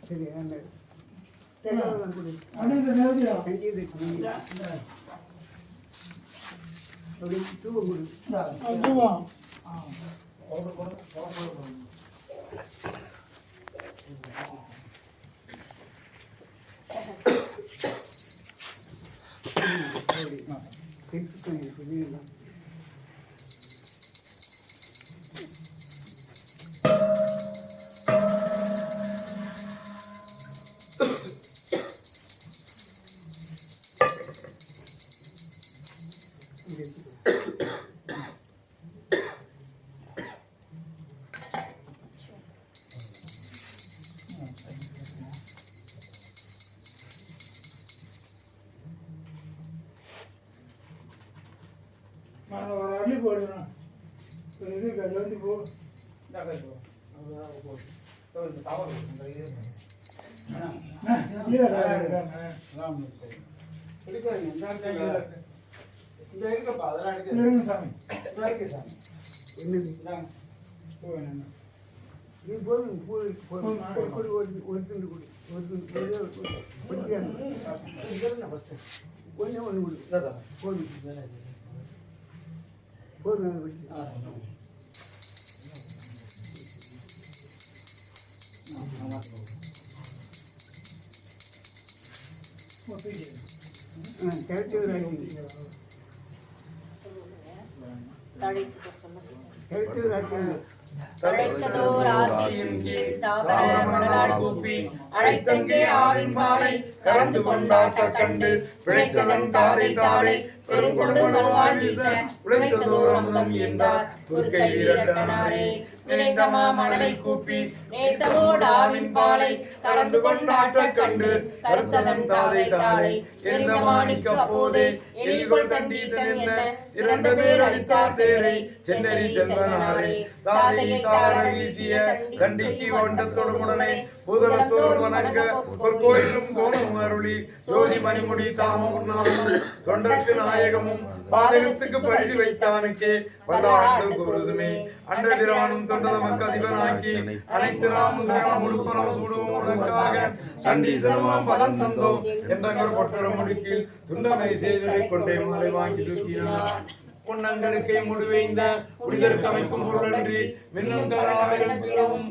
சரி அந்த ஒரு அள்ளி போடுறேன் இது கல்யாணி போ அழைத்தங்கே ஆவின் பாலை கறந்து கொண்டாட்ட கண்டு பிழைத்ததன் தாதை தாளை பெருங்கொண்டு உழைத்ததோர் அமுதம் என்றார் துர்க்கை வீரட்டனாரே நினைந்தமா மணலை கூப்பி நேசமோடு ஆவின் பாலை கறந்து கொண்டாட்ட கண்டு கருத்ததன் தாதை தாளை எரிந்த மாணிக்க போதே எரிகொள் தண்டீசன் என்ன சிறந்த பேர் அளித்தார் சேரை சென்னரி செல்வனாரே தாதை தார வீசிய சண்டிக்கு வண்டத்தொடுமுடனே பூதலத்தோர் வணங்க ஒரு கோயிலும் கோணம் அருளி ஜோதி மணிமுடி தாமம் உண்ணாமும் தொண்டருக்கு நாயகமும் பாதகத்துக்கு பரிசு வைத்தானுக்கே பல ஆண்டு கூறுதுமே அன்ற பிரானும் தொண்டதமக்கு அதிபராக்கி அனைத்து நாம் முழுப்பனம் சூடுவோம் உனக்காக சண்டீசனமாம் பதம் தந்தோம் என்ற பொட்டட முடுக்கி துண்டமை செய்ததை கொண்டே மாலை வாங்கி தூக்கினார் பொன்னங்களுக்கு முடிவைந்த புனிதற்கு அமைக்கும் பொருளன்றி மின்னும் கராவும்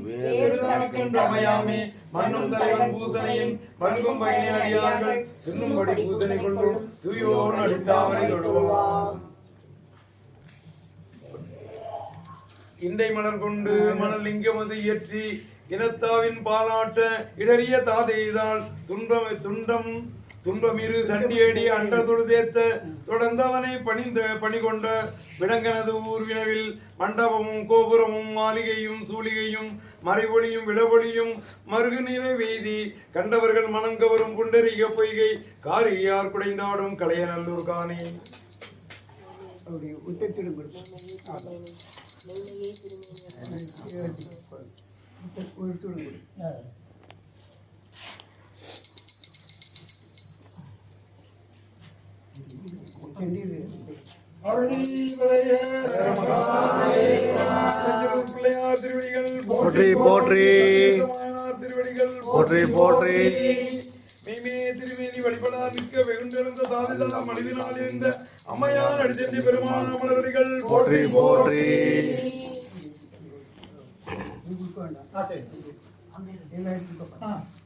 அமையாமே மண்ணும் தலைவன் பூசனையின் மல்கும் பயனை அடியார்கள் இன்னும்படி பூசனை கொள்ளும் தூயோன் அடித்தாமலை தொடுவான் இண்டை மலர் கொண்டு மணல் லிங்கமது இயற்றி இனத்தாவின் பாலாட்ட இடறிய தாதைதால் துன்பமிரு சண்டியடி அன்ற தொழுதேத்த தொடர்ந்தவனை பணி கொண்ட விடங்கனது ஊர்வினவில் மண்டபமும் கோபுரமும் மாளிகையும் சூளிகையும் மறைவொளியும் விடவொளியும் மருகு நிறை வெய்தி கண்டவர்கள் மனம் கவரும் குண்டரிக பொய்கை காரியார் குடைந்தாடும் கலையநல்லூர் காணி போற்றி போற்றி போற்றி போற்றி திருமேனி வழிபடார் நிற்க வெகுண்டிருந்த தாதிதா மனைவினால் இருந்த அம்மையார் அடிச்செட்டி பெருமான மலரடிகள் போற்றி போற்றி சரி